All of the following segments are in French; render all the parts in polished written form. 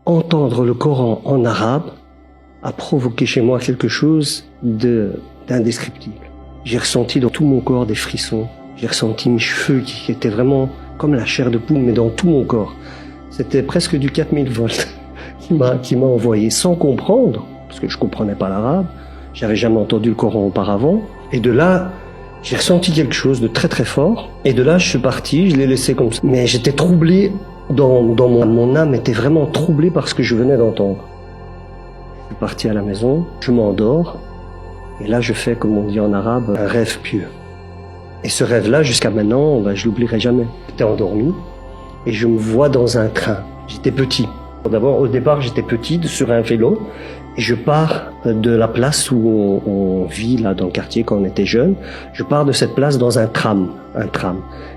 entendre le Coran en arabe a provoqué chez moi quelque chose d'indescriptible. J'ai ressenti dans tout mon corps des frissons. J'ai ressenti mes cheveux qui étaient vraiment comme la chair de poule, mais dans tout mon corps. C'était presque du 4000 volts qui m'a envoyé sans comprendre, parce que je comprenais pas l'arabe. J'avais jamais entendu le Coran auparavant. Et de là, j'ai ressenti quelque chose de très très fort. Et de là, je suis parti, je l'ai laissé comme ça. Mais j'étais troublé, mon âme était vraiment troublée par ce que je venais d'entendre. Je suis parti à la maison, je m'endors. Et là, je fais, comme on dit en arabe, un rêve pieux. Et ce rêve-là, jusqu'à maintenant, je l'oublierai jamais. J'étais endormi et je me vois dans un train. J'étais petit. D'abord, au départ, j'étais petit sur un vélo et je pars de la place où on vit là dans le quartier quand on était jeune. Je pars de cette place dans un tram.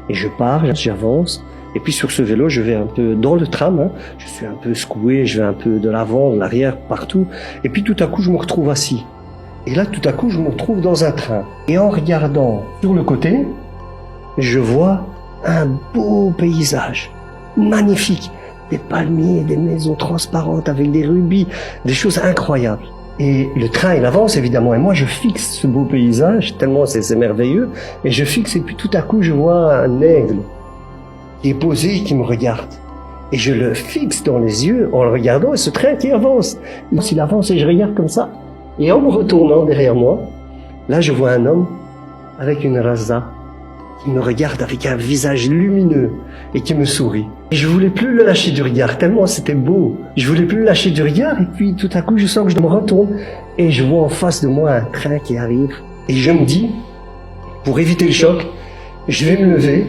Et je pars, j'avance. Et puis sur ce vélo, je vais un peu dans le tram. Hein, je suis un peu secoué, je vais un peu de l'avant, de l'arrière, partout. Et puis tout à coup, je me retrouve assis. Et là, tout à coup, je me retrouve dans un train. Et en regardant sur le côté, je vois un beau paysage, magnifique. Des palmiers, des maisons transparentes avec des rubis, des choses incroyables. Et le train, il avance évidemment. Et moi, je fixe ce beau paysage, tellement c'est merveilleux. Et je fixe, et puis tout à coup, je vois un aigle qui est posé, qui me regarde. Et je le fixe dans les yeux en le regardant, et ce train qui avance. Il avance et je regarde comme ça. Et en me retournant derrière moi, là je vois un homme avec une raza qui me regarde avec un visage lumineux et qui me sourit. Et je voulais plus le lâcher du regard, tellement c'était beau. Je voulais plus le lâcher du regard et puis tout à coup je sens que je me retourne et je vois en face de moi un train qui arrive. Et je me dis, pour éviter le choc, je vais me lever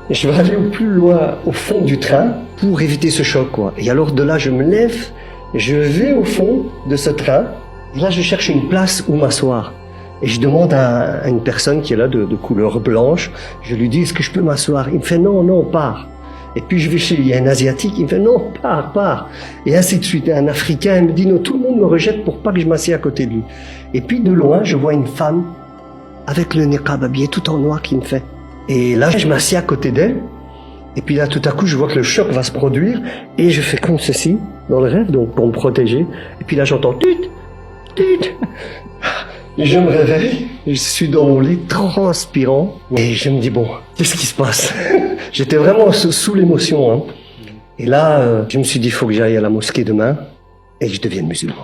et je vais aller au plus loin au fond du train pour éviter ce choc, quoi. Et alors de là je me lève, je vais au fond de ce train. Et là, je cherche une place où m'asseoir. Et je demande à une personne qui est là de couleur blanche, je lui dis, est-ce que je peux m'asseoir? Il me fait, non, non, pars. Et puis je vais chez lui, il y a un Asiatique, il me fait, non, pars. Et ainsi de suite. Et un Africain, il me dit, non, tout le monde me rejette pour pas que je m'assieds à côté de lui. Et puis de loin, je vois une femme avec le niqab habillé tout en noir qui me fait. Et là, je m'assieds à côté d'elle. Et puis là, tout à coup, je vois que le choc va se produire. Et je fais comme ceci, dans le rêve, donc pour me protéger. Et puis là, j'entends, tut. Et je me réveille, je suis dans mon lit transpirant et je me dis bon, qu'est-ce qui se passe? J'étais vraiment sous l'émotion. Hein. Et là, je me suis dit il faut que j'aille à la mosquée demain et que je devienne musulman.